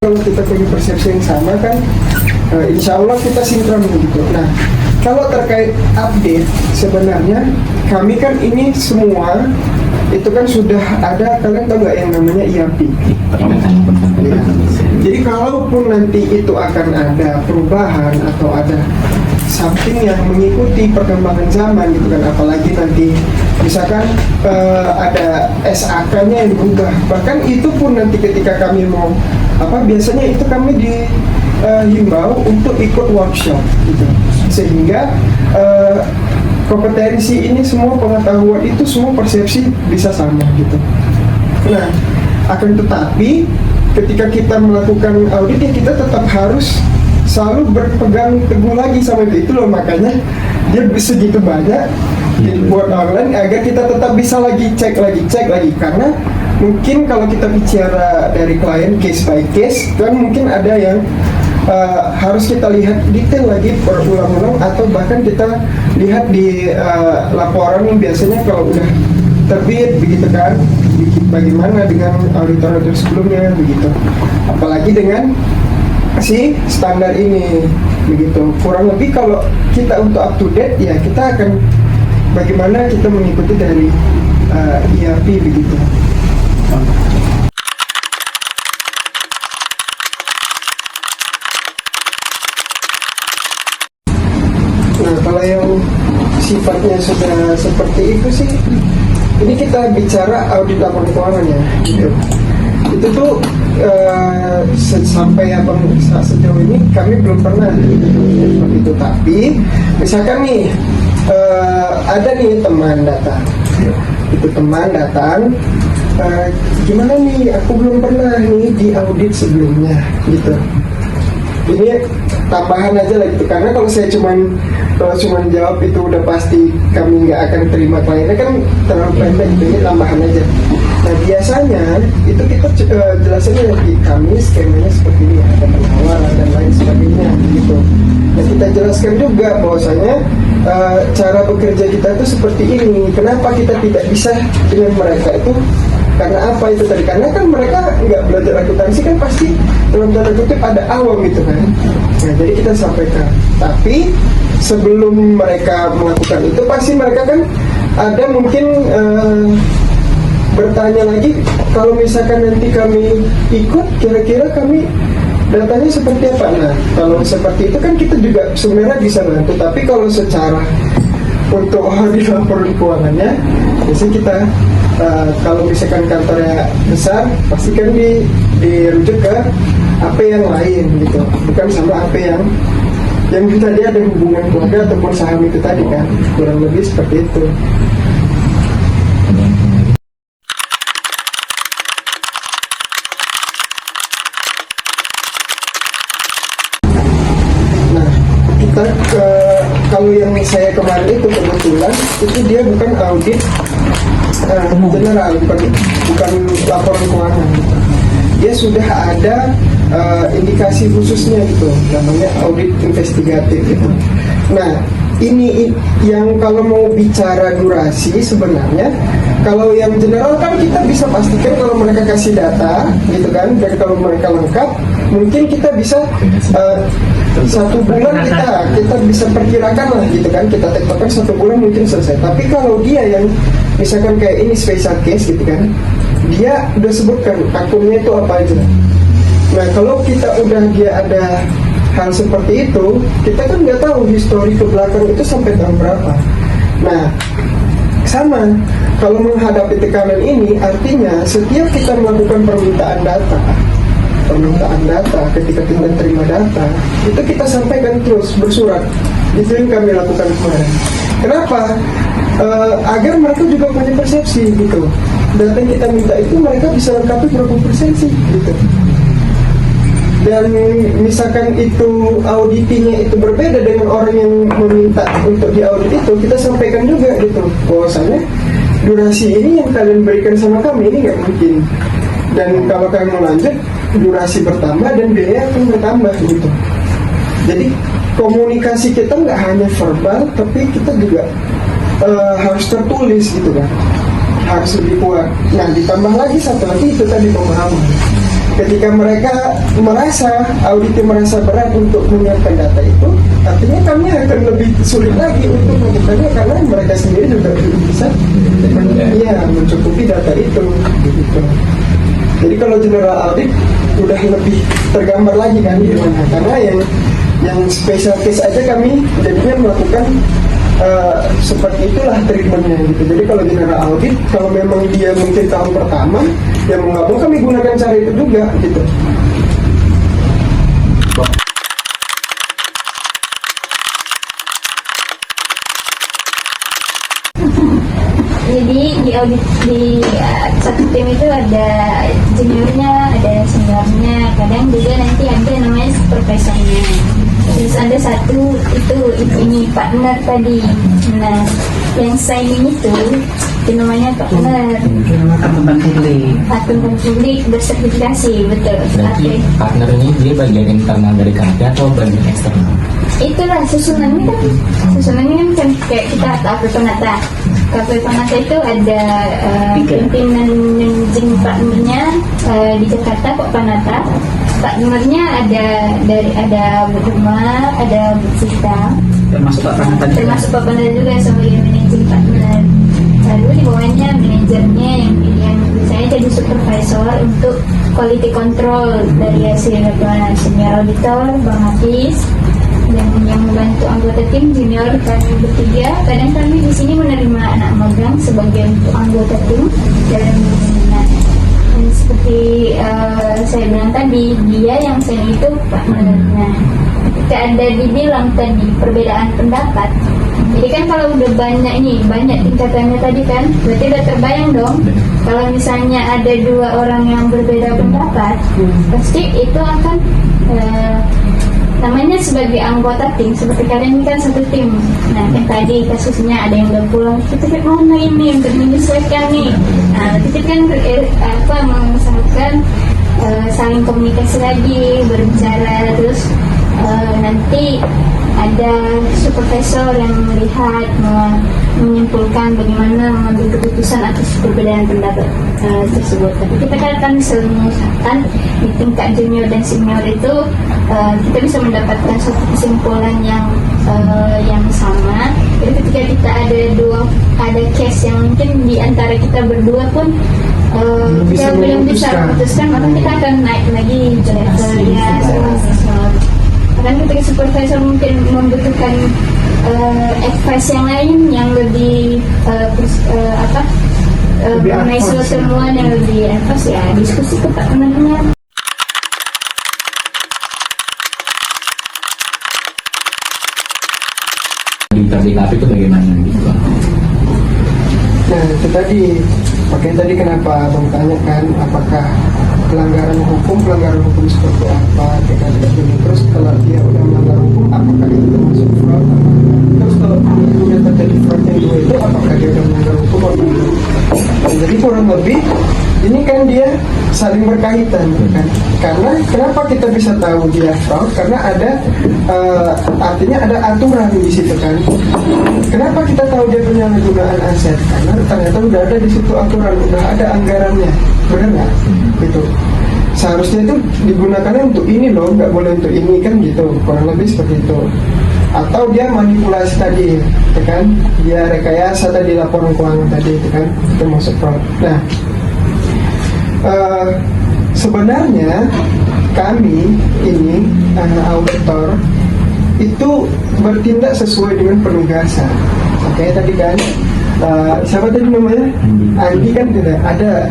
Kalau kita punya persepsi yang sama kan, insya Allah kita sinkron begitu. Nah, kalau terkait update, sebenarnya kami kan ini semua itu kan sudah ada, kalian tahu nggak yang namanya ERP? Ya. Jadi kalaupun nanti itu akan ada perubahan atau ada something yang mengikuti perkembangan zaman gitu kan, apalagi nanti misalkan ada SAK-nya yang berubah, bahkan itu pun nanti ketika kami mau biasanya itu kami dihimbau untuk ikut workshop gitu, sehingga kompetensi ini semua, pengetahuan itu semua, persepsi bisa sama gitu. Nah, akan tetapi ketika kita melakukan audit ya kita tetap harus selalu berpegang teguh lagi sama itu loh, makanya dia segitu banyak dibuat online agar kita tetap bisa cek lagi karena mungkin kalau kita bicara dari klien case by case kan mungkin ada yang harus kita lihat detail lagi berulang-ulang, atau bahkan kita lihat di laporan yang biasanya kalau udah terbit begitu kan, bagaimana dengan auditor sebelumnya begitu, apalagi dengan si standar ini begitu. Kurang lebih kalau kita untuk up to date ya kita akan bagaimana kita mengikuti dari ERP begitu. Nah, kalau yang sifatnya sudah seperti itu sih, ini kita bicara audit laporan keuangan ya gitu. Itu tuh sampai sejauh ini kami belum pernah seperti itu. Tapi misalkan nih ada nih teman datang, itu teman datang, gimana nih, aku belum pernah nih di audit sebelumnya gitu. Ini tambahan aja lah gitu, karena kalau saya cuman jawab itu udah pasti kami nggak akan terima kliennya kan terlalu pendek gitu, ini tambahan aja. Nah biasanya itu kita jelasannya di kami skemanya seperti ini, ada penawar dan lain sebagainya gitu. Nah kita jelaskan juga bahwasanya cara bekerja kita itu seperti ini. Kenapa kita tidak bisa dengan mereka itu? Karena apa itu tadi? Karena kan mereka nggak belajar akuntansi kan pasti dalam tanda kutip ada awam gitu kan. Nah jadi kita sampaikan. Tapi sebelum mereka melakukan itu pasti mereka kan ada mungkin bertanya lagi, kalau misalkan nanti kami ikut, kira-kira kami datanya seperti apa? Nah kalau seperti itu kan kita juga sebenarnya bisa bantu. Tapi kalau secara untuk audit laporan keuangannya, biasanya kita kalau misalkan kantornya besar, pasti kan dirujuk ke AP yang lain gitu, bukan sama AP yang tadi ada hubungan keluarga ataupun saham itu tadi kan, kurang lebih seperti itu. Nah, kita kalau yang saya kemarin itu kebetulan itu dia bukan audit general, bukan laporan keuangan. Dia sudah ada indikasi khususnya gitu, namanya audit investigatif gitu. Nah, ini yang kalau mau bicara durasi sebenarnya, kalau yang general kan kita bisa pastikan kalau mereka kasih data gitu kan, dan kalau mereka lengkap, mungkin kita bisa 1 bulan kita bisa perkirakan lah gitu kan, kita tektokan 1 bulan mungkin selesai. Tapi kalau dia yang misalkan kayak ini special case gitu kan, dia udah sebutkan akunnya itu apa aja. Nah kalau kita udah dia ada hal seperti itu, kita kan nggak tahu histori ke belakang itu sampai tahun berapa. Nah sama, kalau menghadapi tekanan ini artinya setiap kita melakukan permintaan data, ketika kita terima data itu kita sampaikan terus bersurat. Itu yang kami lakukan kemarin. Kenapa? Agar mereka juga punya persepsi gitu. Data yang kita minta itu mereka bisa lengkapi berapa persepsi gitu. Dan misalkan itu auditinya itu berbeda dengan orang yang meminta untuk diaudit itu, kita sampaikan juga gitu bahwasanya durasi ini yang kalian berikan sama kami ini nggak mungkin, dan kalau kalian mau lanjut durasi bertambah dan biaya akan bertambah gitu. Jadi komunikasi kita nggak hanya verbal, tapi kita juga harus tertulis gitu kan, harus lebih kuat. Nah ditambah lagi satu lagi itu tadi pemahaman. Ketika mereka auditnya merasa berat untuk menyiapkan data itu, artinya kami akan lebih sulit lagi untuk melakukannya karena mereka sendiri juga belum bisa mencukupi data itu gitu. Jadi kalau general audit udah lebih tergambar lagi kan gimana, karena yang special case aja kami jadinya melakukan seperti itulah treatmentnya gitu. Jadi kalau general audit, kalau memang dia mungkin tahun pertama, ya mau nggak mau kami gunakan cara itu juga gitu. Jadi di audit di satu tim itu ada juniornya, ada seniornya, kadang juga nanti ada namanya supervisornya. Terus ada satu itu ini partner tadi. Nah, yang signing itu namanya partner. Akuntan publik bersertifikasi, betul. Berarti partner ini dia bagian internal dari kami atau bagian eksternal? Itulah susunannya kan kayak kita KP Penata. KP Penata itu ada pimpinan managing partnernya di Jakarta Pak Penata. Partnernya ada Bu Duma, ada Bu Cita, termasuk Pak Penata juga sebagai managing partner. Lalu di bawahnya manajernya yang saya jadi supervisor untuk quality control dari hasil laporan. Senior auditor Bang Hafiz, dan yang membantu anggota tim junior kami bertiga. Kadang kami di sini menerima anak magang sebagai untuk anggota tim dalam dan seperti saya bilang tadi, dia yang saya itu partner. Nah, ketika ada dibilang tadi perbedaan pendapat, jadi kan kalau udah banyak tingkatannya tadi kan, berarti udah terbayang dong. Kalau misalnya ada dua orang yang berbeda pendapat, pasti itu akan namanya sebagai anggota tim, seperti kalian ini kan satu tim. Nah, yang tadi kasusnya ada yang udah pulang, kita mana ini untuk menyesuaikan nih. Nah, kita kan mengusahakan saling komunikasi lagi, berbicara, terus nanti ada supervisor yang melihat, menyimpulkan bagaimana mengambil keputusan atas perbedaan pendapat tersebut. Tapi kita kan akan selalu mengusahakan di tingkat junior dan senior itu kita bisa mendapatkan suatu kesimpulan yang sama. Jadi ketika kita ada case yang mungkin di antara kita berdua pun kita belum bisa memutuskan, maka kita akan naik lagi ke level supervisor. Karena ketika supervisor mungkin membutuhkan advice yang lain yang lebih mengenai suatu temuan yang lebih advance, ya diskusi ke Pak teman-teman. Di TKP itu bagaimana gitu? Nah itu tadi, makanya tadi kenapa abang tanyakan apakah pelanggaran hukum seperti apa, terus kalau dia udah melanggar hukum apakah itu termasuk fraud, terus kalau dia terjadi fraud yang dua itu apakah dia udah melanggar hukum atau tidak. Jadi kurang lebih ini kan dia saling berkaitan kan? Karena kenapa kita bisa tahu dia fraud, karena ada artinya ada aturan di situ kan. Kenapa kita tahu dia penyalahgunaan aset, karena ternyata udah ada di situ aturan, udah ada anggarannya, benar nggak? Gitu. Seharusnya itu digunakannya untuk ini loh, nggak boleh untuk ini kan gitu, kurang lebih seperti itu. Atau dia manipulasi tadi, ya kan? Dia rekayasa tadi laporan keuangan tadi, itu kan termasuk fraud. Nah, sebenarnya kami ini auditor itu bertindak sesuai dengan penugasan. Oke, tadi kan siapa tadi namanya? Andi kan tidak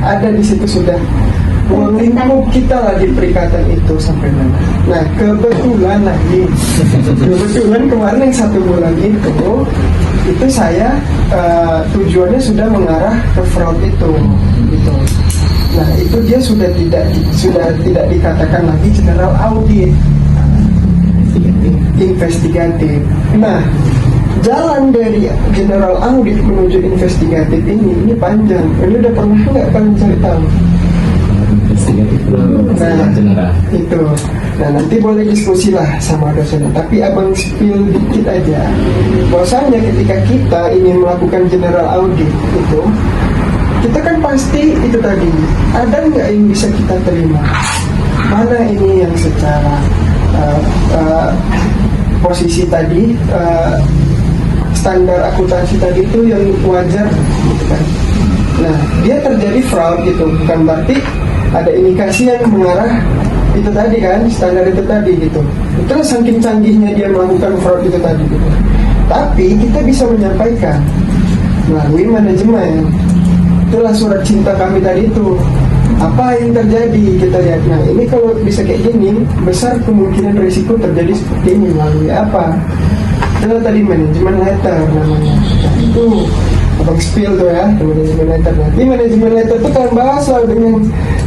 ada di situ sudah melingkup kita lah di perikatan itu sampai mana. Nah kebetulan kemarin yang 1 bulan itu saya tujuannya sudah mengarah ke fraud itu gitu. Nah itu dia sudah tidak dikatakan lagi general audit, investigatif. Nah jalan dari general audit menuju investigatif ini panjang. Ini udah pernah nggak kalian cari tahu? General. Itu. Nah nanti boleh diskusi lah sama dosen. Tapi abang spill dikit aja. Bahwasanya ketika kita ingin melakukan general audit itu, kita kan pasti itu tadi ada nggak yang bisa kita terima? Mana ini yang secara posisi tadi standar akuntansi tadi itu yang wajar, gitu kan? Nah dia terjadi fraud gitu, bukan berarti ada indikasi yang mengarah itu tadi kan, standar itu tadi gitu. Itulah saking canggihnya dia melakukan fraud itu tadi gitu. Tapi kita bisa menyampaikan melalui manajemen. Itulah surat cinta kami tadi itu. Apa yang terjadi kita lihat. Nah ini kalau bisa kayak gini, besar kemungkinan risiko terjadi seperti ini. Melalui apa? Itulah tadi manajemen letter namanya. Nah itu abang spill tuh ya, manajemen letter. Nanti manajemen letter itu kalian bahas lah dengan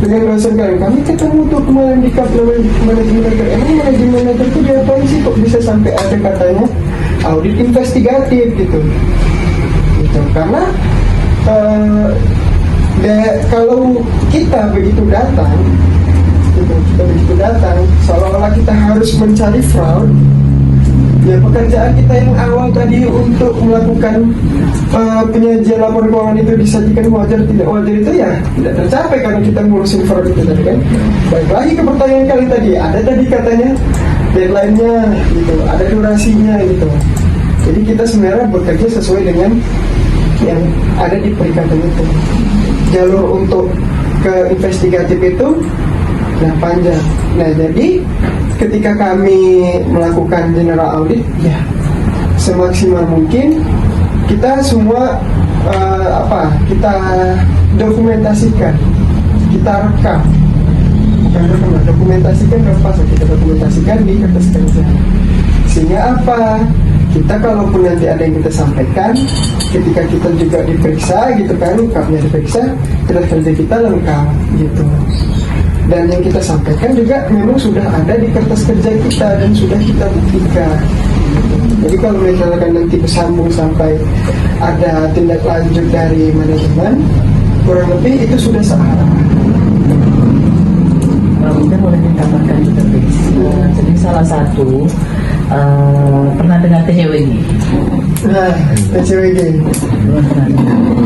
dosen kalian. Kami ketemu tuh kemarin di kap manajemen letter. Emang manajemen letter itu diapain sih kok bisa sampai ada katanya audit investigatif gitu. Karena kalau kita begitu datang seolah-olah kita harus mencari fraud. Ya pekerjaan kita yang awal tadi untuk melakukan penyajian laporan keuangan itu disajikan wajar tidak wajar itu ya tidak tercapai karena kita ngurusin fraud itu tadi kan. Baik lagi ke pertanyaan kali tadi, ada tadi katanya deadline-nya gitu, ada durasinya gitu. Jadi kita sebenarnya bekerja sesuai dengan yang ada di perikatan itu. Jalur untuk ke investigatif itu panjang. Nah jadi ketika kami melakukan general audit, ya semaksimal mungkin kita semua kita dokumentasikan, kita rekam, bukan rekam, dokumentasikan kita dokumentasikan di kertas kerja. Sehingga apa? Kita kalaupun nanti ada yang kita sampaikan, ketika kita juga diperiksa gitu kan, lengkapnya diperiksa, kertas kerja kita lengkap gitu. Dan yang kita sampaikan juga memang sudah ada di kertas kerja kita dan sudah kita buktikan. Jadi kalau misalkan nanti bersambung sampai ada tindak lanjut dari manajemen, kurang lebih itu sudah searah. Mungkin boleh ditambahkan juga, jadi salah satu pernah dengar TCWG? Nah, TCWG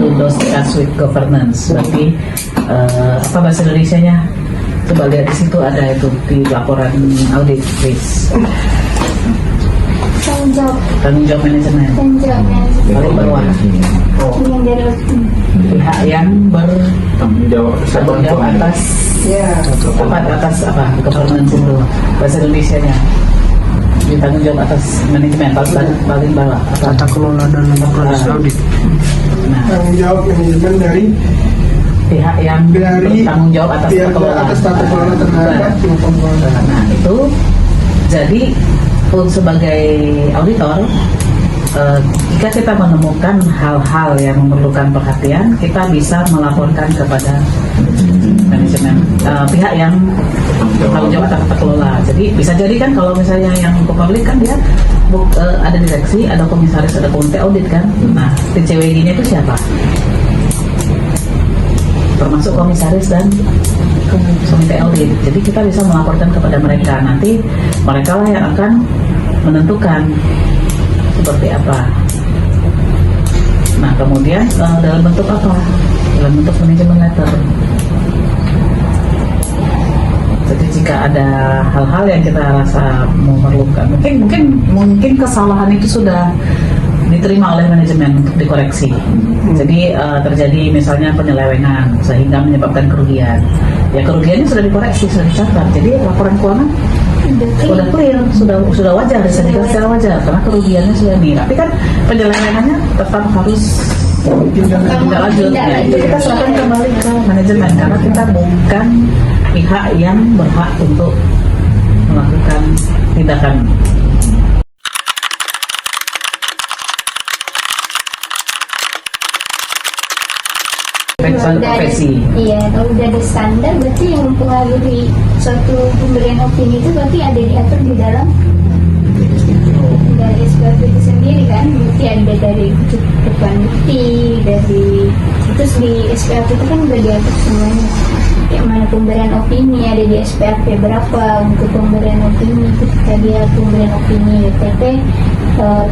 itu Task with Governance. Berarti apa bahasa Indonesianya? Coba lihat di situ ada itu di laporan audit, please. Tanggung jawab manajemen. Paling bawah. Yang dari Pihak yang bertanggung jawab atas atas governance itu bahasa Indonesianya. Ditanggung jawab atas manajemen paling bawah. Tata kelola dan proses audit. Nah, tanggung jawab manajemen dari pihak yang bertanggung jawab atas tata kelola terhadap pengelola. Nah itu jadi sebagai auditor, jika kita menemukan hal-hal yang memerlukan perhatian, kita bisa melaporkan kepada manajemen, pihak yang bertanggung jawab atas tata kelola. Jadi bisa jadi kan kalau misalnya yang ke publik kan dia ada direksi, ada komisaris, ada komite audit kan. Nah TCWG-nya itu siapa? Termasuk komisaris dan komite audit. Jadi kita bisa melaporkan kepada mereka. Nanti mereka lah yang akan menentukan seperti apa. Nah kemudian dalam bentuk apa? Dalam bentuk manajemen letter. Jadi jika ada hal-hal yang kita rasa memerlukan, mungkin kesalahan itu sudah diterima oleh manajemen untuk dikoreksi. Jadi terjadi misalnya penyelewengan sehingga menyebabkan kerugian. Ya kerugiannya sudah dikoreksi, sudah dicatat. Jadi laporan keuangan sudah clear, sudah wajar, bisa dikatakan secara wajar karena kerugiannya sudah ini. Tapi kan penyelewengannya tetap harus tindak Tidak lanjut, Tidak ya, lanjut. kita serahkan kembali ke manajemen karena kita bukan pihak yang berhak untuk melakukan tindakan. Profesi. Iya, kalau udah ada standar berarti yang mempengaruhi suatu pemberian opini itu berarti ada diatur di dalam dari SPP itu sendiri kan, berarti ada dari kecukupan bukti, dari terus di SPP itu kan udah diatur semuanya. Kayak mana pemberian opini ada di SPP berapa untuk pemberian opini, ketika dia pemberian opini DPP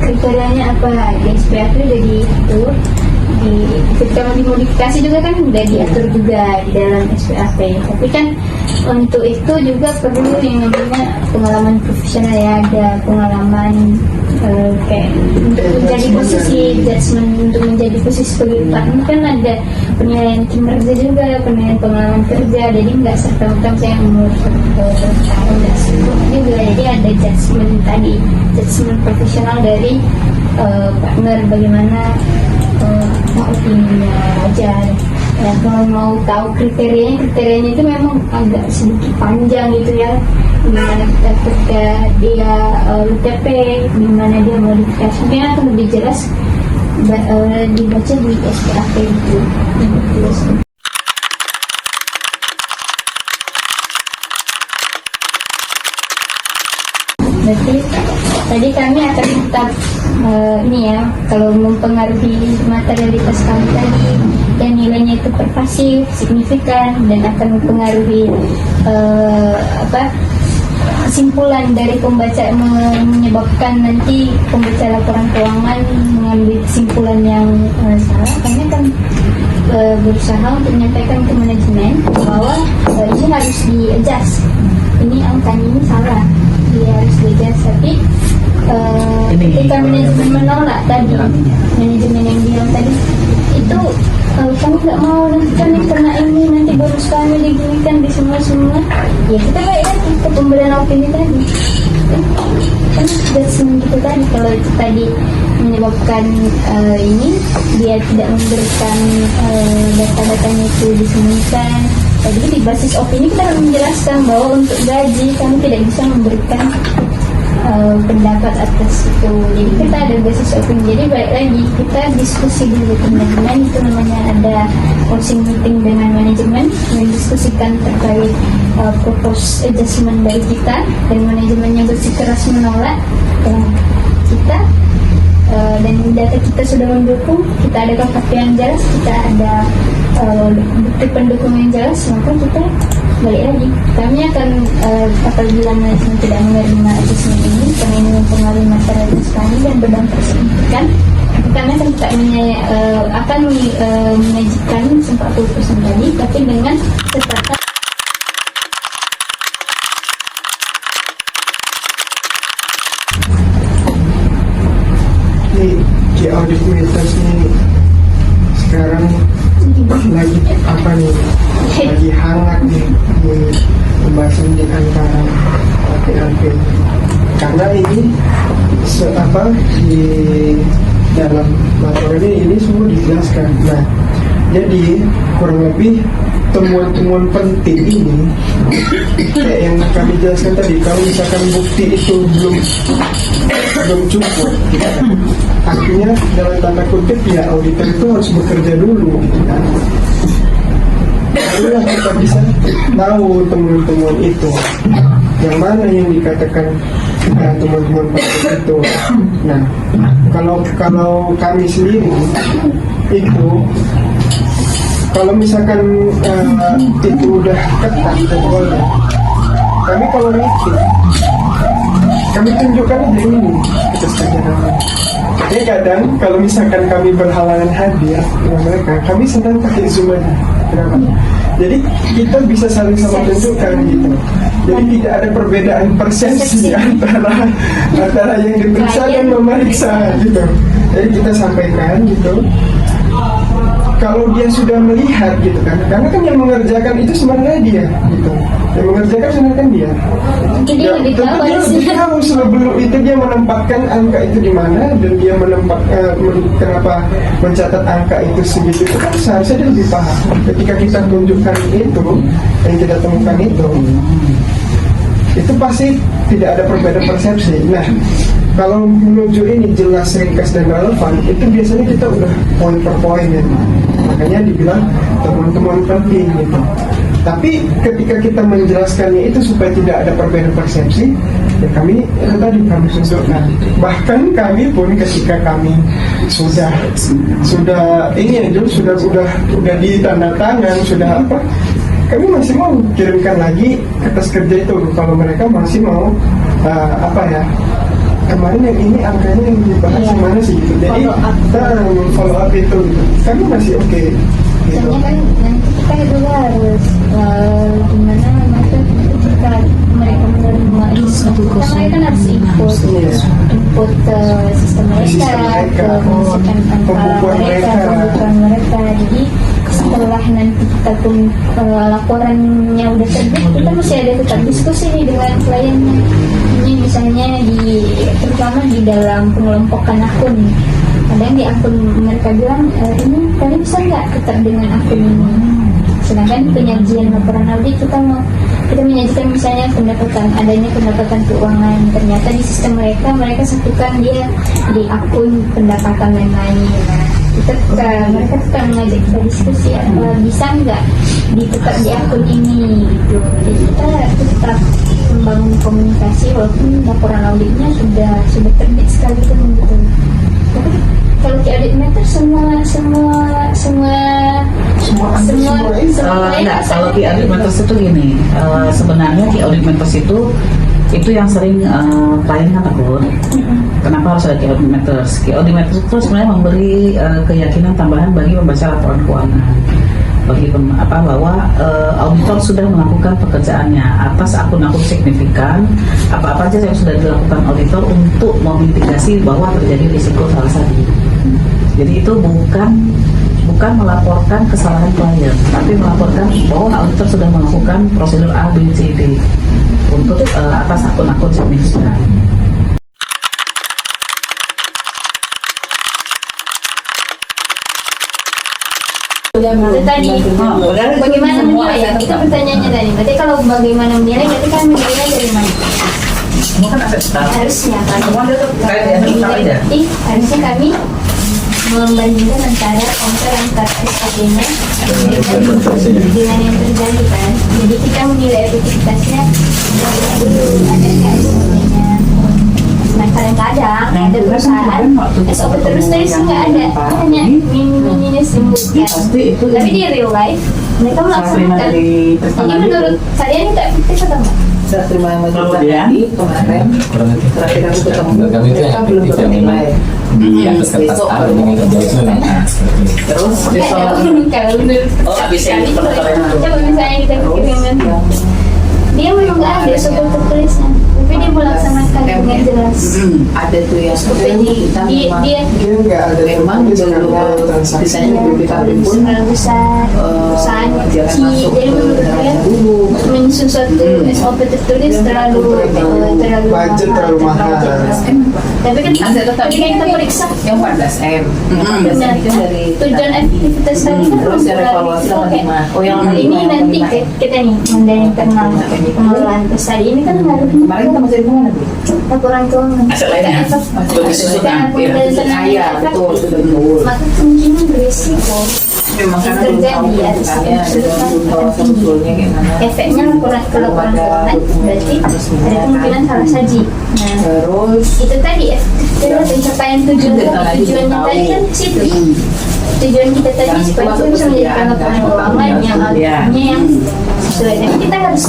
kriterianya apa di SPP udah diatur. Ketika mau dimodifikasi juga kan udah diatur juga di dalam SPAP. Tapi kan untuk itu juga perlu yang namanya pengalaman profesional ya, ada pengalaman kayak untuk menjadi posisi judgement, untuk menjadi posisi sebagai partner kan ada penilaian kinerja juga, penilaian pengalaman kerja, jadi nggak serta-merta saya umur bertahun dan sebagainya juga, jadi ada judgement tadi, judgement profesional dari partner bagaimana opininya wajar. Ya, kalau mau tahu kriterianya itu memang agak sedikit panjang gitu ya. Gimana kita ketika dia UTP, gimana dia modifikasi, mungkin akan lebih jelas dibaca di SPAP gitu. Berarti tadi kami akan tetap ini ya, kalau mempengaruhi materialitas kami tadi dan nilainya itu pervasif, signifikan dan akan mempengaruhi kesimpulan dari pembaca, menyebabkan nanti pembaca laporan keuangan mengambil kesimpulan yang salah. Kami akan berusaha untuk menyampaikan ke manajemen bahwa ini harus di-adjust, ini angkanya ini salah, dia harus di-adjust. Tapi ketika manajemen menolak tadi, manajemen yang bilang tadi itu kami nggak mau, nanti kami kena ini, nanti bonus kami diginikan di semua, ya kita baik lagi ke pemberian opini tadi kan judgement kita tadi. Kalau itu tadi menyebabkan ini dia tidak memberikan data-datanya itu disembunyikan, jadi di basis opini kita harus menjelaskan bahwa untuk gaji kami tidak bisa memberikan pendapat atas itu. Jadi kita ada basis opini. Jadi baik lagi kita diskusi dulu ke manajemen, itu namanya ada closing meeting dengan manajemen, mendiskusikan terkait propose adjustment dari kita, dan manajemennya bersikeras menolak dan kita dan data kita sudah mendukung, kita ada KKP yang jelas, kita ada bukti pendukung yang jelas, maka kita balik lagi. Kami akan apabila manajemen tidak menerima adjustment ini karena ini mempengaruhi materialitas kami dan berdampak signifikan, kami akan tetap menyajikan 40% tadi, tapi dengan catatan di audit mitos ini sekarang lagi apa nih, lagi hangat nih di pembahasan di antara PLP, karena ini di dalam laporan ini semua dijelaskan. Nah, jadi kurang lebih temuan-temuan penting ini kayak yang kami jelaskan tadi, kalau misalkan bukti itu belum cukup, artinya dalam tanda kutip ya auditor itu harus bekerja dulu, kan? Barulah kita bisa tahu temuan-temuan itu, yang mana yang dikatakan temuan-temuan penting itu. Nah, kalau kami sendiri itu, kalau misalkan itu udah ketat jadwalnya, kami kalau meeting, kami tunjukkan aja ini kita sekarang. Jadi kadang kalau misalkan kami berhalangan hadir dengan mereka, kami sedang pakai Zoom aja. Kenapa? Jadi kita bisa saling sama tunjukkan gitu. Jadi tidak ada perbedaan persepsi antara yang diperiksa dan memeriksa gitu. Jadi kita sampaikan gitu. kalau dia sudah melihat gitu kan, karena kan yang mengerjakan itu sebenarnya dia gitu, yang mengerjakan sebenarnya kan dia. Mungkin dia lebih tahu Tentu dia harusnya. lebih tahu sebelum itu dia menempatkan angka itu di mana, dan dia kenapa mencatat angka itu segitu, itu kan seharusnya dia lebih paham. Ketika kita tunjukkan itu, yang kita temukan itu pasti tidak ada perbedaan persepsi. Nah, kalau menuju ini jelas, ringkas, dan relevan, itu biasanya kita udah poin per poin ya. Makanya dibilang temuan-temuan penting gitu. Tapi ketika kita menjelaskannya itu supaya tidak ada perbedaan persepsi, ya kami itu tadi kami tunjukkan. Bahkan kami pun ketika kami sudah ini aja sudah di tanda tangan, sudah apa, kami masih mau kirimkan lagi kertas kerja itu kalau mereka masih mau kemarin yang ini angkanya yang dibahas yang mana sih gitu. Jadi kita follow up itu gitu. Kami masih oke gitu. Soalnya kan nanti kita juga harus gimana namanya ketika mereka menerima input, kan mereka kan harus input sistem mereka, ke misalkan angka mereka, pembukuan mereka. Jadi setelah nanti kita pun laporannya udah terbit, kita masih ada tetap diskusi nih dengan kliennya. Ini misalnya terutama di dalam pengelompokan akun. Kadang di akun mereka bilang ini kalian bisa nggak tetap dengan akun ini. Sedangkan penyajian laporan audit kita menyajikan misalnya adanya pendapatan keuangan, ternyata di sistem mereka satukan dia di akun pendapatan lain-lain. Mereka tetap mengajak kita diskusi bisa nggak ditetap di akun ini gitu. Jadi kita tetap membangun komunikasi walaupun laporan auditnya sudah terbit sekalipun gitu. Tapi kalau di audit matter enggak, kalau di audit matters itu gini, sebenarnya di audit matters itu yang sering klien kan takut. Kenapa harus ada di audit matters? Di audit matters itu sebenarnya memberi keyakinan tambahan bagi pembaca laporan keuangan, bahwa auditor sudah melakukan pekerjaannya atas akun-akun signifikan, apa aja yang sudah dilakukan auditor untuk memitigasi bahwa terjadi risiko salah tadi. Jadi itu bukan melaporkan kesalahan klien, tapi melaporkan bahwa auditor sudah melakukan prosedur A, B, C, D untuk atas akun-akun signifikan. Itu tadi bagaimana menilai? Itu pertanyaannya tadi. Berarti kalau bagaimana menilai, berarti kan menilai dari mana? Semua kan aset Harusnya kan. Berarti harusnya kami membandingkan antara SAP-nya dengan yang terjadi kan. Jadi kita menilai efektivitasnya ada nggak SOP-nya. Nah kadang-kadang ada perusahaan SOP terus nggak ada, hanya mini-mini disebutkan. Tapi di real life mereka melaksanakan. Jadi menurut kalian itu efektif atau enggak? Saya terima yang Kemudian? kemarin kurang lebih terakhir aku ketemu kami itu yang belum efektif yang memang bernilai. di atas kertas Besok A baru dengan kerja itu memang A seperti itu. Terus Kalau menurut habis yang kami penetapan itu. coba misalnya kita kirimkan dia memang nggak ada SOP tertulisnya, tapi dia melaksanakan dengan jelas. ada tuh yang Dia Nggak ada memang belum transaksi. misalnya BPKB pun skala besar, perusahaannya jangan kecil, masuk jadi menurut ke saya dulu. menyusun suatu SOP tertulis terlalu Budget terlalu mahal. Tapi kan ketika kita periksa yang 14M benar itu dari tujuan aktivitas tadi kan terus yang evaluasi sama lima. Oh yang ini nanti kita nih dari internal pengelolaan tes tadi ini kan harus kemarin kita masih di mana tuh? laporan keuangan. Aset lainnya belum disusun. Iya betul sudah betul. Maka kemungkinan berisiko Memang yang karena belum tahu terjadi atas bentukannya dan belum tahu asal usulnya gimana. efeknya laporan ke laporan keuangan berarti ada kemungkinan salah saji. Nah Terus itu tadi efektif pencapaian tujuannya tadi kan ke situ. Tujuan kita tadi supaya kita bisa menjadikan laporan keuangan yang auditnya yang sesuai. Jadi kita harus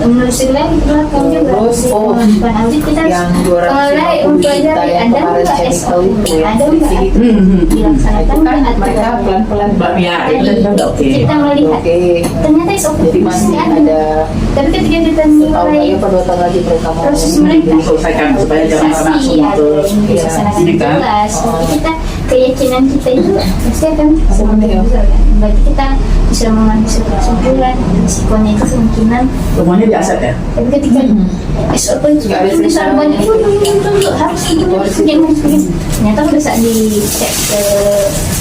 menelusuri lagi ke belakang juga. Terus, Laporan audit kita harus yang 200 mulai mempelajari yang ada kemarin nggak saya tahu SOP, itu ya, ada nggak itu dilaksanakan kan nggak mereka aturan. pelan-pelan Ya, itu udah oke. Kita melihat Oke. ternyata SOP Jadi itu masih masih ada tapi ketika kita tahun mulai lagi apa 2 tahun lagi mereka mau proses mereka Diselesaikan supaya jangan langsung ke dilaksanakan ini kan. jelas. Jadi kita keyakinan kita itu pasti akan semakin besar kan. Berarti kita bisa mengambil sebuah kesimpulan risikonya itu kemungkinan. Semuanya di aset ya. Tapi ketika SOP itu bisa banyak harus begini. Ternyata pada saat dicek ke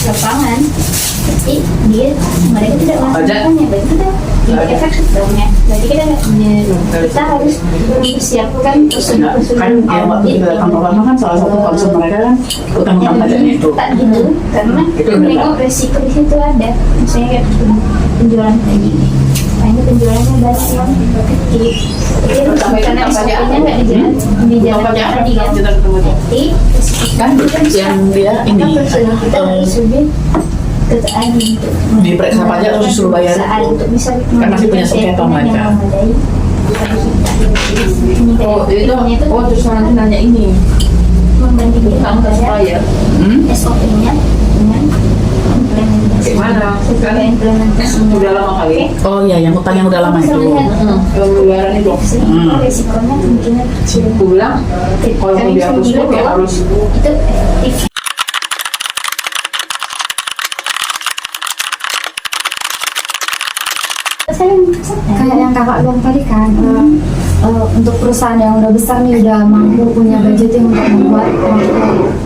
lapangan, tapi mereka tidak melakukannya. Berarti kita efektif dong ya. Berarti kita harus mempersiapkan prosedur-prosedur Kan yang waktu audit. kita datang pertama kan salah satu concern mereka kan utang-utang pajaknya itu. Tak gitu, karena Itu menengok resiko di situ ada. Misalnya kayak penjualan tadi. Nah ini penjualannya banyak yang kecil. Karena SOP-nya nggak dijalankan tadi kan. Jadi Kan yang dia ini kita harus lebih ketaan diperiksa pajak terus disuruh bayar itu. untuk bisa Kan masih punya sengketa mereka. Oh, itu terus nanti nanya ini. membandingkan Tanggal supaya. SOP-nya dengan implementasi. Gimana? Kan Implementasinya. udah lama kali. Oh iya, yang utang yang udah lama itu. Pengeluaran itu. Resikonya kemungkinan kecil. Aku bilang kalau mau dihapus itu ya harus Itu efektif. Kayak yang kakak bilang tadi kan, untuk perusahaan yang udah besar nih udah mampu punya budgeting untuk membuat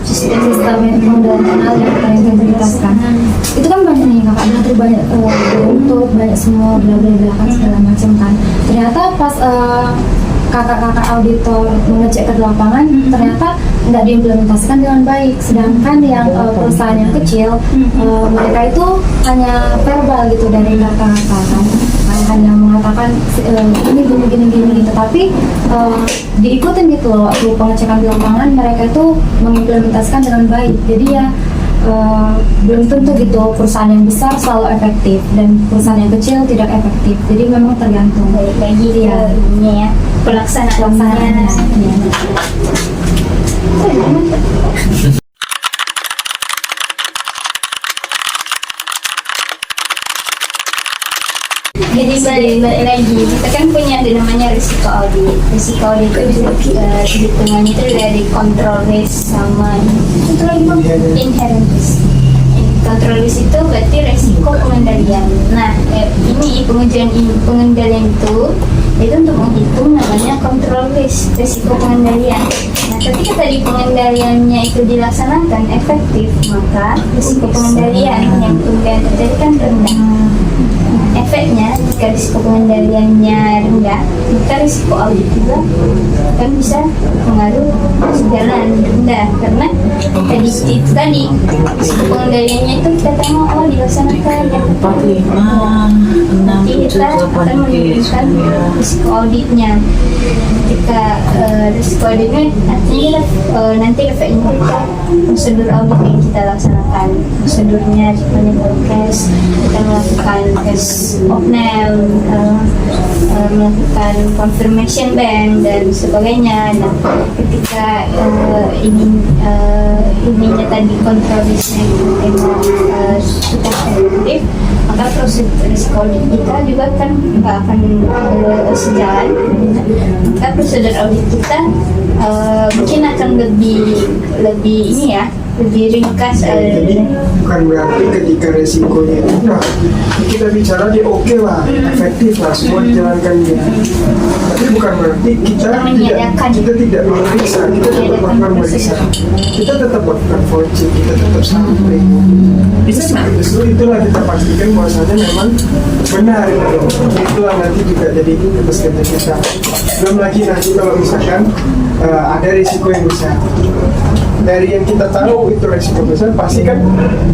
sistem modal channel yang kalian integritaskan. Itu kan banyak nih kakak bilang tadi banyak untuk banyak semua bla bla bla kan segala macam kan. Ternyata pas kakak-kakak auditor mengecek ke lapangan, ternyata nggak diimplementasikan dengan baik. Sedangkan yang perusahaan yang kecil, mereka itu hanya verbal gitu dari kakak-kakak kan, hanya mengatakan ini gini gitu. Tapi diikutin gitu loh waktu pengecekan di lapangan, mereka itu mengimplementasikan dengan baik. Jadi ya belum tentu gitu perusahaan yang besar selalu efektif dan perusahaan yang kecil tidak efektif. Jadi memang tergantung Bagi ya ini ya pelaksanaannya. Jadi balik lagi, kita kan punya ada namanya risiko audit. Risiko audit itu hitungannya itu dari control risk sama itu lagi bang, inherent risk. Control risk itu berarti resiko pengendalian. Nah, ini pengendalian itu untuk menghitung namanya control risk, resiko pengendalian. Nah, ketika tadi pengendaliannya itu dilaksanakan efektif, maka risiko pengendalian yang kemudian terjadi kan rendah. Efeknya jika risiko pengendaliannya rendah, maka risiko audit juga kan bisa mengaruh sejalan rendah karena tadi risiko pengendaliannya itu kita tengok dilaksanakan efektif. Nanti kita akan menurunkan risiko auditnya. Ketika risiko auditnya artinya nanti efeknya kita prosedur audit yang kita laksanakan, prosedurnya seperti prokes, kita melakukan tes OPNAM, melakukan confirmation bank dan sebagainya. Nah, ketika ininya tadi kontrolnya sudah efektif, maka proses risiko audit kita juga kan akan sejalan. Maka prosedur audit kita mungkin akan lebih ini ya, lebih ringkas. Jadi bukan berarti ketika resikonya itu kita bicara dia oke lah, efektif lah, semua dijalankan dia. Tapi bukan berarti kita tidak memeriksa, kita tetap melakukan memeriksa, kita tetap melakukan forcing, kita tetap sampai. Justru itulah kita pastikan bahwasanya memang benar itu. Itulah nanti juga jadi keputusan kita. Belum lagi nanti kalau misalkan ada risiko yang besar. Dari yang kita tahu itu resiko besar, pasti kan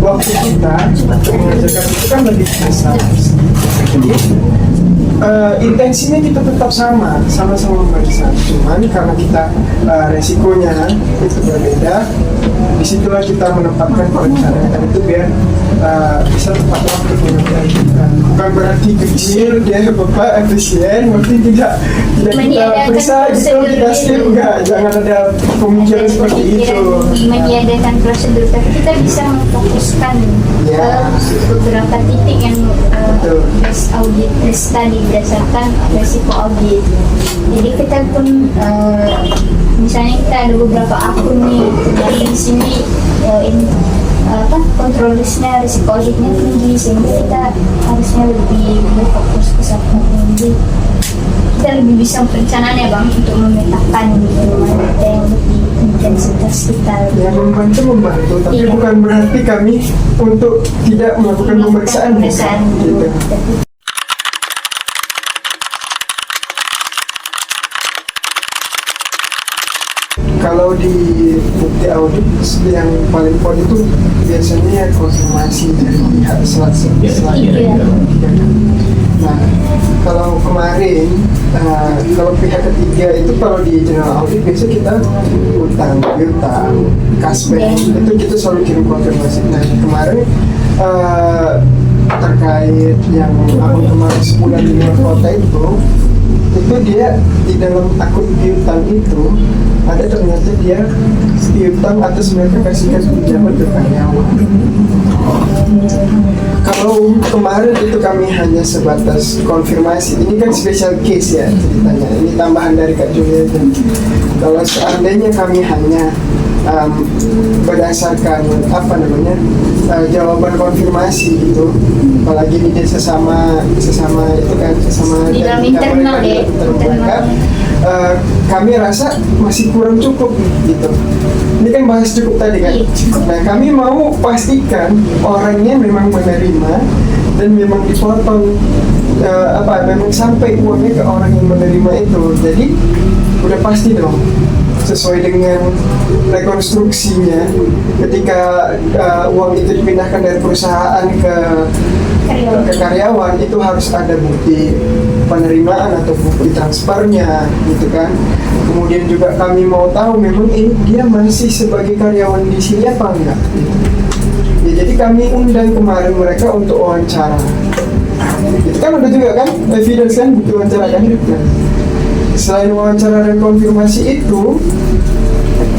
waktu kita untuk mengerjakan itu kan lebih besar. Jadi intensinya kita tetap sama-sama memeriksa. Cuman karena kita resikonya itu berbeda, disitulah kita menempatkan perencanaan itu biar bisa tepat waktu pengerjaan kita. Bukan berarti kecil dia bapak efisien, berarti tidak kita periksa gitu, kita skip enggak, jangan ada pemikiran seperti itu. Meniadakan prosedur, tapi kita bisa memfokuskan ke beberapa titik yang risk audit, risk tadi berdasarkan resiko audit. Jadi kita pun misalnya kita ada beberapa akun nih, tapi di sini kontrol risiko auditnya tinggi, sehingga kita harusnya lebih berfokus ke satu teknologi. Kita lebih bisa perencanaan ya Bang untuk memetakan gitu mana yang lebih intensitas kita. Ya membantu, tapi Iya. bukan berarti kami untuk tidak melakukan pemeriksaan. Gitu. Kalau di bukti audit yang paling poin itu biasanya konfirmasi dari pihak Iya. Nah, kalau kemarin, kalau pihak ketiga itu kalau di general audit biasa kita utang, kasbank, itu kita selalu kirim konfirmasi. Nah, kemarin terkait yang akun kemarin sebulan di luar kota itu dia di dalam akun piutang itu ada ternyata dia piutang atas mereka kasihkan pinjaman ke karyawan. Kalau kemarin itu kami hanya sebatas konfirmasi, ini kan special case ya ceritanya, ini tambahan dari Kak Julia. Kalau seandainya kami hanya berdasarkan jawaban konfirmasi itu, apalagi ini dia sesama itu kan sesama Di dalam internal ya, mereka, kami rasa masih kurang cukup gitu. Ini kan bahas cukup tadi kan. Iya, cukup. Nah, kami mau pastikan orangnya memang menerima dan memang dipotong memang sampai uangnya ke orang yang menerima itu. Jadi udah pasti dong sesuai dengan rekonstruksinya ketika uang itu dipindahkan dari perusahaan ke karyawan itu harus ada bukti penerimaan atau bukti transfernya gitu kan. Kemudian juga kami mau tahu memang ini dia masih sebagai karyawan di sini apa enggak gitu. Ya, jadi kami undang kemarin mereka untuk wawancara. Itu kan udah juga kan evidence kan bukti wawancara kan. Nah, selain wawancara dan konfirmasi itu,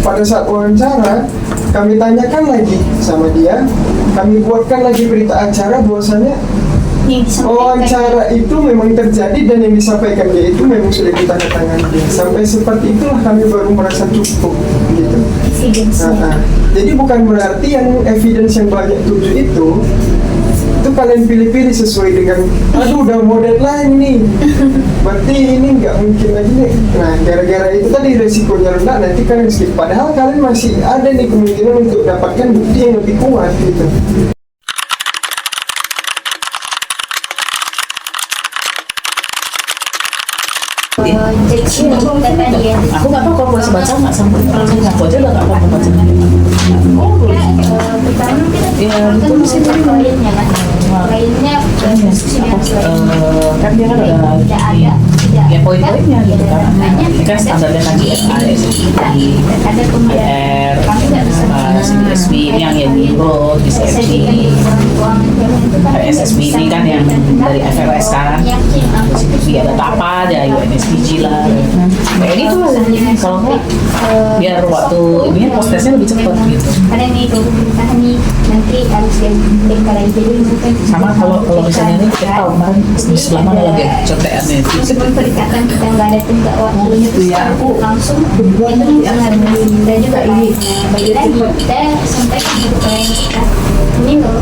pada saat wawancara kami tanyakan lagi sama dia, kami buatkan lagi berita acara bahwasanya yang disampaikan. wawancara itu memang terjadi dan yang disampaikan dia itu memang sudah ditandatangani dia. Sampai seperti itulah kami baru merasa cukup gitu. Evidence-nya. Jadi bukan berarti yang evidence yang banyak 7 itu kalian pilih-pilih sesuai dengan aduh udah mau deadline nih berarti ini nggak mungkin lagi nih. Nah, gara-gara itu tadi resikonya rendah, nanti kalian skip, padahal kalian masih ada nih kemungkinan untuk dapatkan bukti yang lebih kuat gitu. Jadi kita tadi ya. Aku nggak tahu kalau boleh baca nggak sampai kalau saya ngaku aja udah nggak apa-apa bacanya. Pertama kita Ya, kan itu mesti kliennya kan. Kliennya kan dia kan ada tidak ada ya poin-poinnya gitu kan. Makanya Ini kan standarnya kan ISA, ada IR, kami nggak bisa CSB ini yang Euro, CSB, SSB ini kan yang dari FRS kan. Terus ada TAPA, ada UNSDG lah. Kayak gitu kalau nggak biar waktu ini prosesnya lebih cepat gitu. Karena ini pemerintahan nih nanti harus ditinggal lagi jadi mungkin Sama kalau misalnya ini kita tahu kemarin di sebelah mana lagi contekannya itu. meskipun perikatan kita nggak ada tunggak waktunya terus aku langsung itu mempengaruhi dan juga ini bagi lagi kita sampaikan ke klien kita ini loh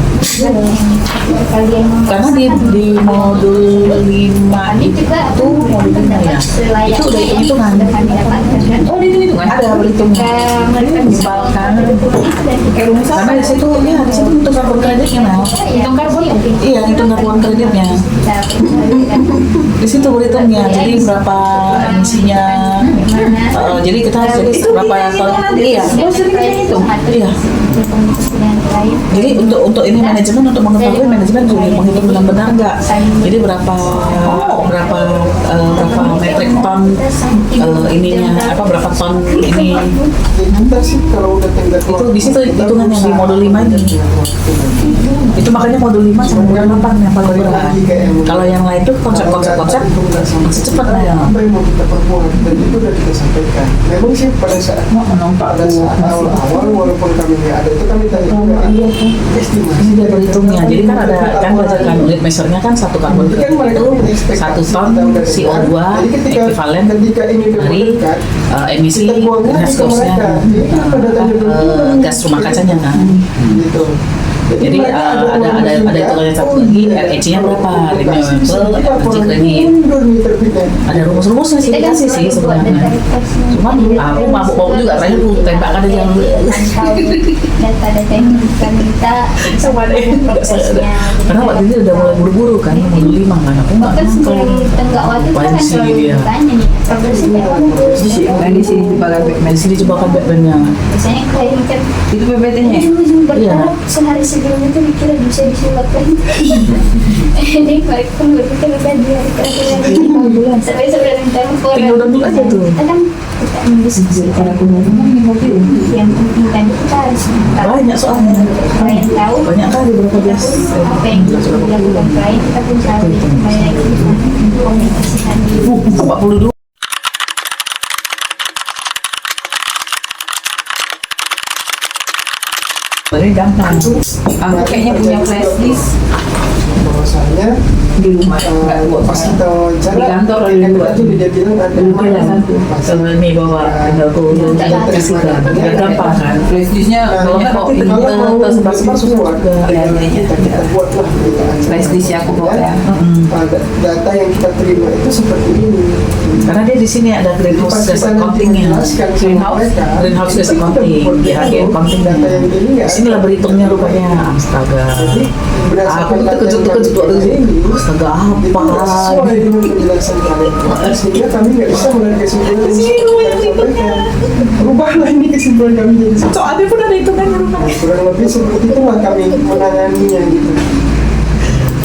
kalian Karena di modul 5 kami juga itu modul 5 ya, itu udah hitung-hitungan. kami dapatkan kan Oh, di hitungan ada berhitungan. mereka Misalkan kayak rumus karena di situ hitung karbon kreditnya Mel. hitung karbon Iya, hitung karbon kreditnya. Di situ berhitungnya. Jadi berapa emisinya. Jadi kita harus berapa ton. Iya. Iya. Jadi untuk ini manajemen untuk mengetahui manajemen juga menghitung benar-benar enggak. Jadi berapa metrik ton ininya berapa ton ini. Kita sih kalau udah tenggat Itu di situ hitungannya di modul 5 ini. Itu makanya modul 5 sama modul 8 yang paling berat. Kalau yang lain tuh konsep masih cepat lah ya. apa yang mau kita perbuat dan itu udah kita sampaikan menyampaikan. Memang sih pada saat awal-awal walaupun kami nggak ada itu kami tanya juga estimasi Ini dia berhitungnya. Jadi kan ada kan berdasarkan unit measurenya kan 1 karbon Jadi kan mereka punya ekspektasi 1 ton kita udah CO2 Jadi ekuivalen ketika ini udah dari mendekat, emisi kita buangnya greenhouse ke gas-nya, mereka. Jadi pada tanya dulu, gas rumah kacanya kan. gitu. Jadi mereka ada hitungannya satu lagi, REC-nya berapa, renewable energy credit. mundur nih terbitnya. Ada rumus-rumusnya sih Kita kan dikasih sih selalu buat sebenarnya. data-data Cuman aku mabuk juga, terakhir aku tembak ada yang data-data yang kita sama deh. prosesnya. Karena waktu itu udah mulai buru-buru kan, modul 5 kan aku nggak Bahkan sebelum nangkep. tenggak waktu kita kan Banyak sih selalu dia. bertanya nih progresnya kayak mana Di sini dipakai Di sini coba kan backbandnya. biasanya kayak kan itu PPT-nya. ujung-ujung Iya. berharap sehari sebelumnya tuh dikira bisa disulap lagi jadi mereka pun berpikir udah di hari terakhir 5 bulan sampai sebenarnya telepon Tinggal download aja tuh. kita kan kita diskusi yang penting kan kita harus minta Banyak soalnya. klien tahu Banyak kali berapa belas. apa yang dilakukan klien kita pun tahu kembali lagi untuk komunikasikan diri 42. Ini gampang. Aku kayaknya punya flash disk Bahwasanya di rumah. Nggak buat pas kita wawancara Di kantor ada kan dua. tadi dia bilang ada Mungkin ada satu. Kalau ini bawa tinggal tuh kasih kan. Nggak gampang kan. Flash disknya Kalau nggak nanti tersebar-sebar susah juga. kita buatlah berita acara. flash disk aku bawa ya. Data yang kita terima itu seperti ini. Karena dia di sini ada greenhouse gas accounting-nya. Greenhouse gas accounting, GHG accounting-nya. Di sini lah berhitungnya rupanya. Astaga. Aku tuh kejut-kejut waktu di sini. Astaga apa? Sesuai dengan penjelasan kalian. Sehingga kami nggak bisa mengambil kesimpulan yang sampaikan. Rubahlah ini kesimpulan kami jadi Soalnya pun ada hitungannya rupanya. kurang lebih seperti itulah kami menanganinya gitu.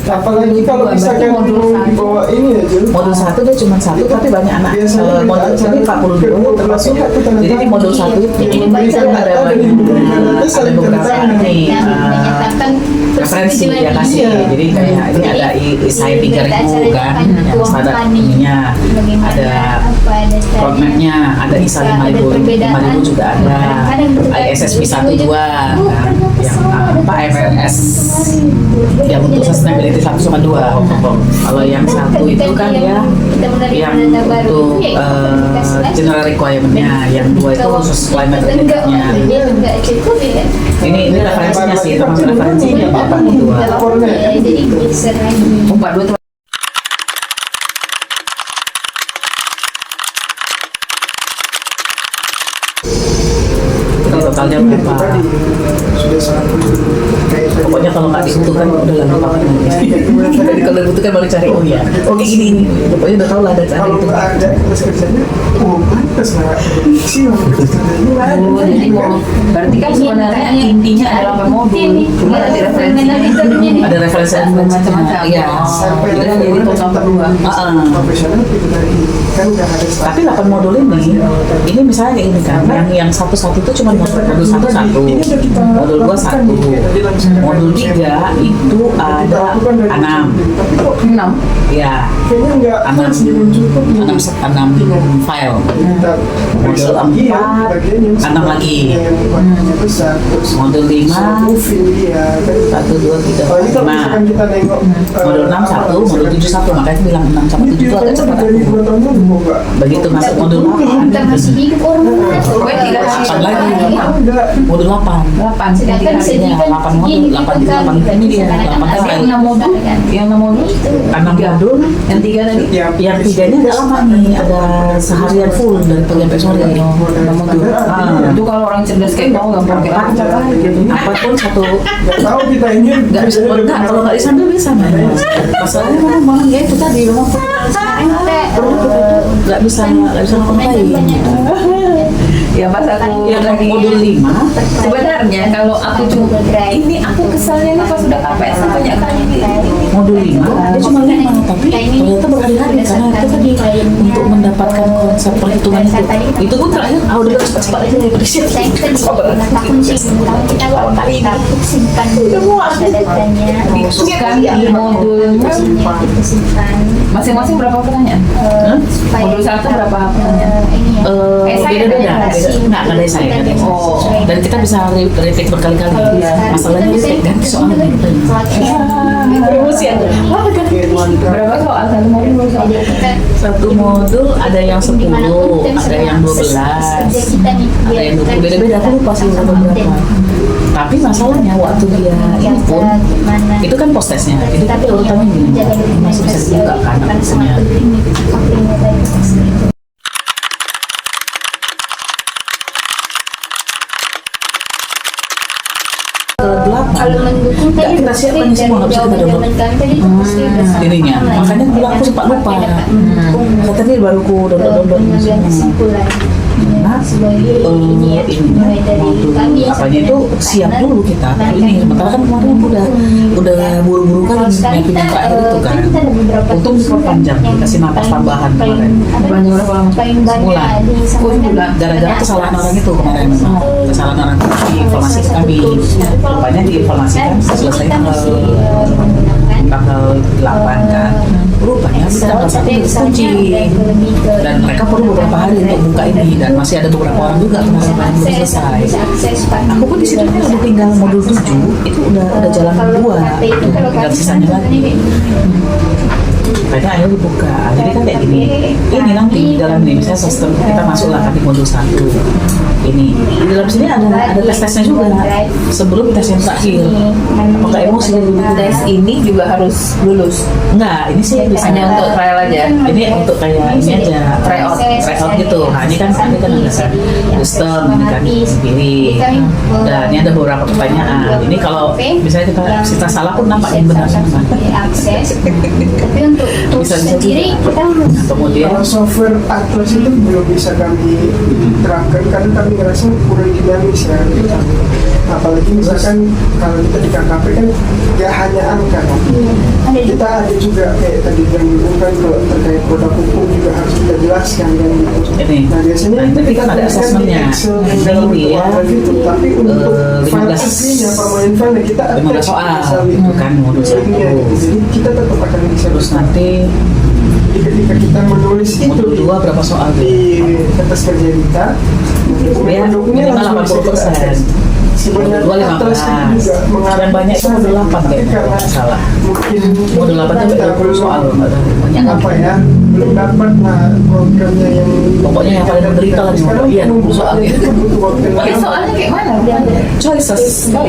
Apalagi kalau misalkan di bawah ini aja. Modul 1 dia cuma 1 tapi banyak anak. Biasanya Modul ini 42 termasuk. Jadi di modul 1 itu Ini baca ada beberapa ini menyatakan referensi dia kasih. Jadi kayak ini ada ISAI 3000 kan, yang standar ininya. Ada roadmap-nya, ada ISA 5000 juga ada. ISSP 12 yang apa MRS yang untuk sustainability 1,2. Kalau yang satu itu kan ya yang untuk general requirement-nya, yang 2 itu khusus climate related-nya. Ini referensinya sih, termasuk referensinya apa itu? jadi mixer lagi. Empat dua tuh. Totalnya berapa? Sudah sangat Pokoknya kalau nggak dibutuhkan udah lama banget nanti. Kalau dibutuhkan baru cari oh ya, oke ini. Pokoknya udah tahu lah ada cara kalau itu. nggak ada kelas kerjanya, pantas lah produksi lah kelas kerjanya. Oh, jadi berarti kan sebenarnya intinya adalah modul. Cuma nanti referensinya Ada referensi macam-macam. Iya. Sampai Jadi dengan jadi total berdua. profesional itu tadi kan nggak ada staff. Tapi 8 modul ini misalnya kayak ini kan, yang satu-satu itu cuma modul 1 satu, modul 2 1, modul 3 itu ada 6, Tapi kok 6. ya kayaknya nggak 6 file. Modul 4 6 lagi, modul 5 1 2 3 Oh, ini kalau 4 misalkan 5, kita nengok modul 6 1, modul 7 1, makanya bilang 6 sama 7 itu agak cepat. Begitu masuk modul 8 kita masih hidup orang mana Pokoknya tiga hari. 8 lagi, modul 8 8. sedangkan sedih kan 8 modul, 8 ini dia 8 Tapi file. 6 modul. Yang 6 modul. 6 modul, Yang 3 tadi. yang 3-nya nggak lama nih, ada seharian full dari pagi sampai sore. 6 modul. Itu kalau orang cerdas kayak kau gampang kayak aku. Apapun satu Nggak tahu kita ini enggak kalau nggak disambil bisa mas. Masalahnya memang ya itu tadi memang nggak bisa ngomongin. Ya pas aku Yang lagi modul 5 sebenarnya kalau aku cuma ini aku kesalnya nih pas sudah KPS banyak kali ini. modul 5 dia cuma 5 tapi ternyata berhari-hari karena itu tadi untuk mendapatkan konsep perhitungan itu pun terakhir udah cepat-cepat aja dari presiden saya kita di tahun kita takut simpan datanya Itu kan di modul kita simpan Masing-masing berapa pertanyaan? Modul 1 berapa pertanyaan? Ini ya. Beda-beda. Nggak ada saya. Oh. Dan kita bisa retake berkali-kali. Masalahnya retake dan soalnya Promosian. Berapa soal satu modul? satu modul ada yang 10, ada yang 12, ada yang 20, beda-beda. Aku lupa sih berapa. Tapi masalahnya waktu dia ini pun itu kan post testnya, jadi tapi urutannya gini, masih bisa dibuka kan akunnya. Kalau mendukung Nggak, kita siapkan semua, nggak bisa kita download. Ininya, makanya aku bilang aku sempat lupa. Kata dia baru aku download semua. Nah, ini apanya itu siap dulu kita ini. Sementara kan kemarin udah buru-buru kan nyiapin yang terakhir itu kan. Untung diperpanjang, dikasih napas tambahan kemarin. Banyak berapa lama? Sebulan. Gara-gara kesalahan orang itu kemarin memang. Kesalahan orang itu di informasi ke kami. Rupanya diinformasikan selesai tanggal 8 kan. Rupanya di tanggal 1 dikunci. Dan mereka perlu beberapa hari untuk buka ini, dan masih ada beberapa orang juga kemarin belum selesai. Aku pun di situ kan udah tinggal modul 7, itu udah jalan 2, tinggal sisanya lagi. Mereka akhirnya dibuka. Jadi kan kayak gini. Ini nanti di dalam ini misalnya sistem kita masuklah di modul 1. Ini di dalam sini ada tes-tesnya juga sebelum tes yang terakhir. Apakah emosi Tes ini juga harus lulus? enggak, ini sih bisa Hanya untuk trial aja? ini untuk kayak ini aja tryout gitu. Nah ini kan ada sistem ini kan dipilih. Dan ini ada beberapa pertanyaan. Ini kalau misalnya kita salah pun nampak yang benar sama. Akses. Tapi untuk tools sendiri kita Kemudian Kalau software Atlas itu belum bisa kami terapkan karena kami ngerasa kurang dinamis ya. Apalagi misalkan kalau kita di KKP kan gak hanya angka, kita ada juga kayak tadi yang diumumkan kalau terkait produk hukum juga harus kita jelaskan kan gitu. ini. Nah biasanya Nah, tapi kan ada tuliskan di assessment-nya. Excel yang dalam Ini bentuk ya, apa gitu. Tapi untuk 15 file aslinya permain file kita 15 soal itu kan modul 1. linknya gitu. Jadi kita tetap akan bisa Terus nanti ketika kita menulis itu modul 2 berapa soal di kertas kerja kita, ya, pendukungnya minimal langsung bisa kita 80%. sebenarnya Modul 15. Atlas itu juga mengarah Dan banyak itu modul 8 tapi kayaknya, karena kalau salah. mungkin Modul 8 itu kita 20 soal. banyak apa ya, belum dapat lah programnya yang Pokoknya yang paling menderita lah di sekarang modul. Iya, menunggu soal itu gitu. butuh waktu Oke, lama. soalnya kayak mana? Choices. kita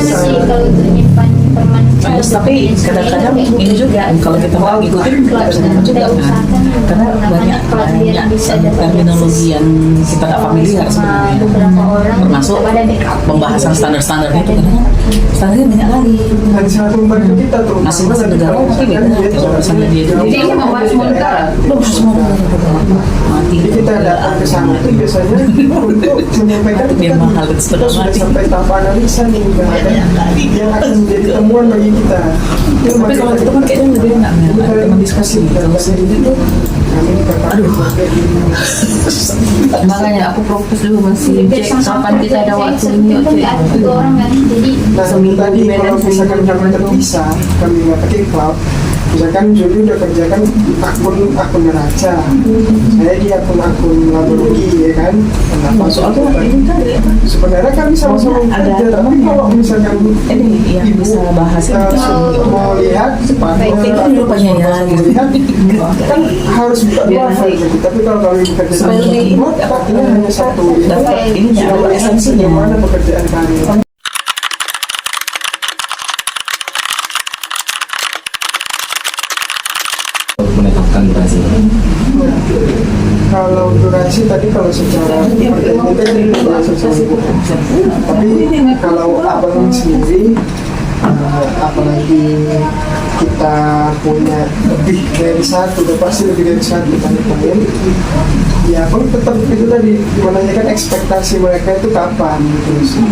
masih kalau untuk nyimpan perman Choices, tapi kadang-kadang ini juga kalau kita mau ngikutin nggak bisa dapat juga kan. Karena banyak terminologi yang kita nggak familiar sebenarnya. beberapa orang Termasuk pada backup pembahasan standar-standarnya itu kadang standarnya banyak lagi. Dan sangat membantu kita tuh Masing-masing negara tapi beda. Kalau misalnya dia Jadi ini membahas semua negara? belum semua negara mati. jadi kita datang ke sana itu biasanya untuk menyampaikan Biar kita, mahal itu kita sudah mati. sampai tahap analisa nih udah ada yang akan menjadi temuan bagi kita. Tapi kalau itu kan kayaknya lebih enak ya, ada teman diskusi kalau sendiri itu aduh Makanya aku propose dulu masih cek kapan kita ada waktu ini. kan nggak ada 2 orang kan, jadi nah tadi kalau misalkan kami terpisah, kami nggak pakai cloud, misalkan Juli udah kerjakan akun neraca, saya di akun laboratorium ya kan. Kenapa soalnya soalnya ini kan sebenarnya kami sama-sama ada kerja, tapi teman kalau misalkan ini yang ibu bisa bahas mau lihat Oke, itu rupanya ya, gitu. lihat kan harus buka dua file gitu. Tapi kalau kami bekerja sama Supaya lebih remote, artinya hanya satu dapat ini ada esensinya. bagaimana pekerjaan kami. Menetapkan durasi. Kalau durasi tadi kalau secara perjanjian kita tapi kalau abang sendiri apalagi kita punya lebih dari satu, udah pasti lebih dari satu klien, ya abang tetap itu tadi menanyakan ekspektasi mereka itu kapan gitu sih.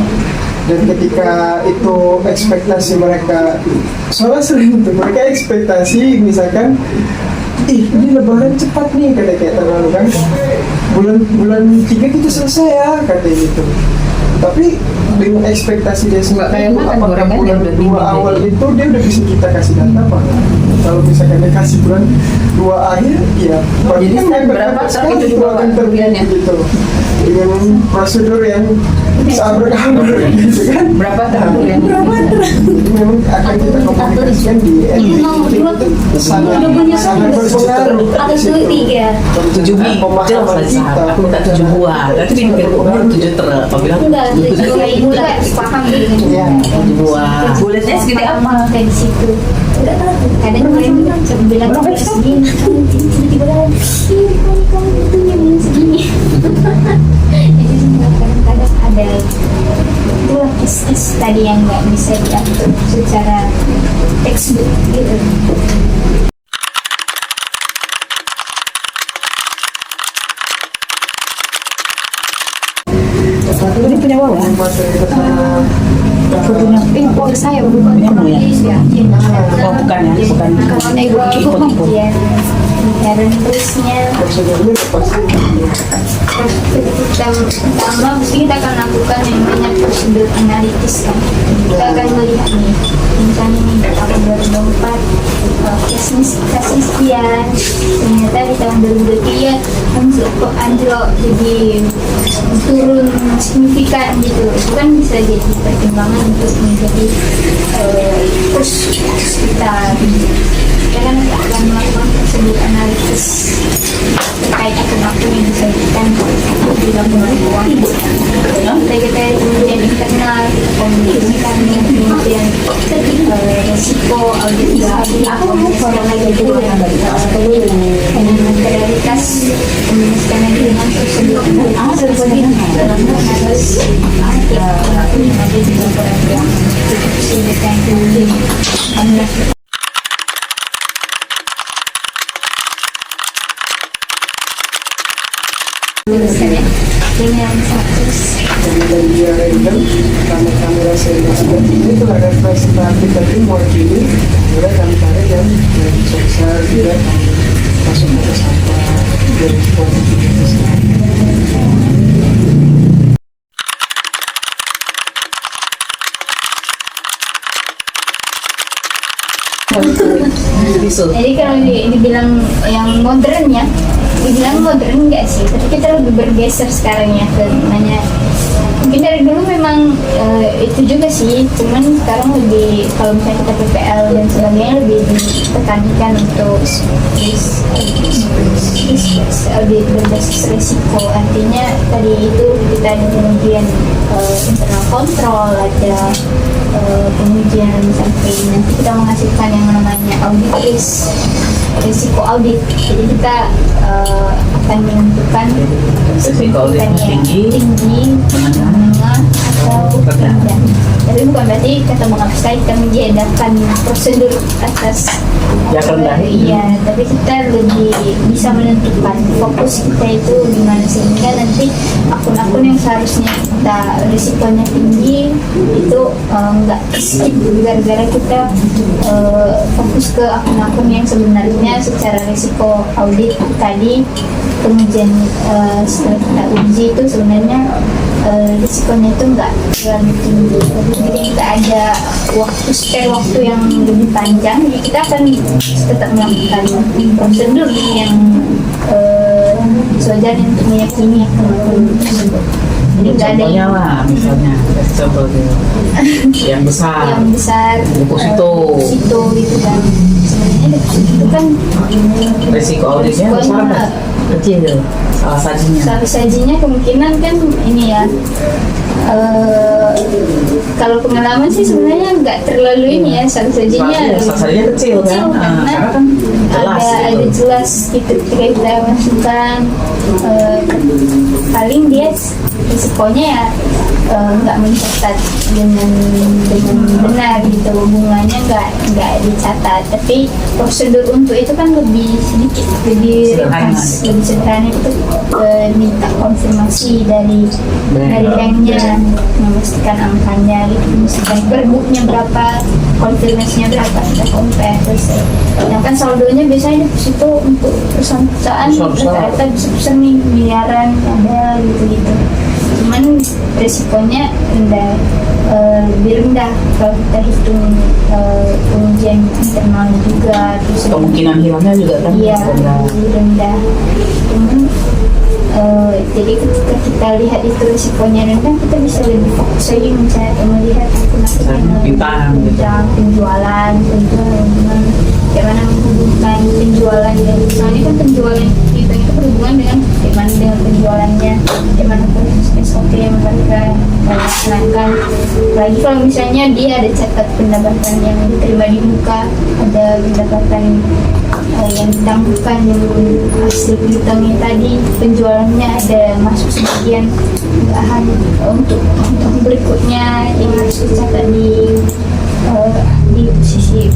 Dan ketika itu ekspektasi mereka, soalnya sering itu mereka ekspektasi misalkan ini lebaran cepat nih kayak tahun lalu kan, bulan 3 kita selesai ya katanya gitu. Tapi dengan ekspektasi dia Nggak kayak sendiri, makan apakah gorengan bulan yang udah 2 dingin awal aja. itu dia udah bisa kita kasih data apa enggak? Kalau misalkan dia kasih bulan 2 akhir, ya berarti Jadi kan berapa berdampak tak sekali itu dibawa akan terbit duriannya? gitu. Dengan prosedur yang seabrek-abrek gitu kan. Berapa tahun yang Jadi memang akan kita komunikasikan di sangat berpengaruh. Atau itu 3. 7 biji, Pemahaman jelas lah kita. Sahab. Aku minta 7 buah. Tapi dia mikir kok 7 truk. Aku bilang Enggak, 7 bulan paham gitu. Iya. 7 buah. bulatnya segede apa? Kayak di situ. Enggak tahu. Kadang kalian bilang segini, tiba-tiba kamu itu yang segini. Jadi kadang-kadang ada itulah kes tadi yang nggak bisa diatur secara textbook gitu. Ini punya bawah. Oh saya bukan Punya mau ya? ya. Oh bukan ya, bukan. Iya. Dan terusnya Prosedurnya pasti pertama mesti kita akan lakukan yang namanya prosedur analitis kan. Kita akan melihat nih, misalnya nih tahun 2024 kasusnya sekian, ternyata di tahun 2023 kok anjlok jadi turun signifikan gitu. Itu kan bisa jadi pertimbangan untuk menjadi terus kita kan akan melakukan prosedur analitis terkait akun-akun yang disajikan di laporan keuangan. Kita kemudian internal kita komunikasikan dengan kemudian resiko audit dengan materialitas komunikasikan lagi dengan prosedur harus akun yang ada di laporan keuangan sehingga kemudian dengan satu dan dia random karena kamera serius ini tuh ada representatif tadi mewakili, kemudian kami tarik yang besar juga masuk ke sampah dari kuantitas. Bisul. Jadi kalau dibilang yang modern ya, dibilang modern enggak sih, tapi kita lebih bergeser sekarang ya ke namanya. Mungkin dari dulu memang itu juga sih, cuman sekarang lebih kalau misalnya kita PPL dan sebagainya lebih ditekankan untuk audit berbasis risiko. Artinya tadi itu kita ada kemudian internal kontrol, ada kemudian sampai nanti kita menghasilkan yang namanya audit risiko audit. Jadi kita akan menentukan Risiko auditnya tinggi, menengah atau rendah. Tapi bukan berarti kata mengabskai kita menjadikan prosedur atas yang rendah. iya, tapi kita lebih bisa menentukan fokus kita itu di mana sehingga nanti akun-akun yang seharusnya kita risikonya tinggi itu nggak skip gara-gara kita fokus ke akun-akun yang sebenarnya secara risiko audit tadi kemudian setelah kita uji itu sebenarnya risikonya itu nggak terlalu tinggi. Jadi kita ada spare waktu yang lebih panjang, jadi kita akan tetap melakukan prosedur yang sewajarnya untuk meyakini akun tersebut. Jadi nggak ada Contohnya lah, misalnya contoh yang besar. yang besar Deposito. deposito gitu kan. Sebenarnya itu kan Risiko auditnya besar risikonya apa? Kecil. Salah sajinya. salah sajinya kemungkinan kan ini ya kalau pengalaman sih sebenarnya nggak terlalu ini ya salah sajinya Salah sajinya kecil kan? karena Karena kan jelas ada gitu. jelas gitu ketika kita masukkan paling dia risikonya ya nggak mencatat dengan benar gitu, hubungannya nggak dicatat, tapi prosedur untuk itu kan lebih sedikit lebih Sederhana. lebih sederhana itu minta konfirmasi dari banknya, memastikan angkanya gitu, memastikan perbuknya berapa, konfirmasinya berapa, kita compare selesai. Sedangkan saldonya biasanya di situ untuk perusahaan-perusahaan rata-rata bisa nih miliaran ada gitu-gitu. cuman resikonya rendah, lebih rendah kalau kita hitung ujian internal juga, terus Kemungkinan hilangnya juga kan iya rendah. lebih rendah. Cuman jadi ketika kita lihat itu risikonya rendah, kita bisa lebih fokus lagi melihat akun-akun Bintang, gitu. penjualan bagaimana menghubungkan penjualan, dan misalnya kan penjualan itu berhubungan dengan bagaimana dengan penjualannya, bagaimana SOP yang mereka laksanakan. Apalagi kalau misalnya dia ada catat pendapatan yang diterima di muka, ada pendapatan yang ditangguhkan yang hasil hitungnya tadi, penjualannya ada masuk sebagian bahan untuk berikutnya yang harus dicatat di sisi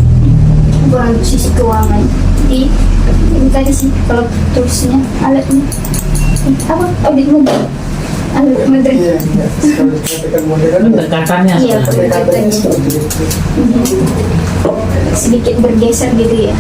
keuangan. Jadi ini tadi sih kalau tulisnya alatnya apa, audit model, alat model. Iya, iya. Kalau dikatakan modern, Pendekatannya Iya, sebenarnya. pendekatannya seperti itu. sedikit bergeser gitu ya.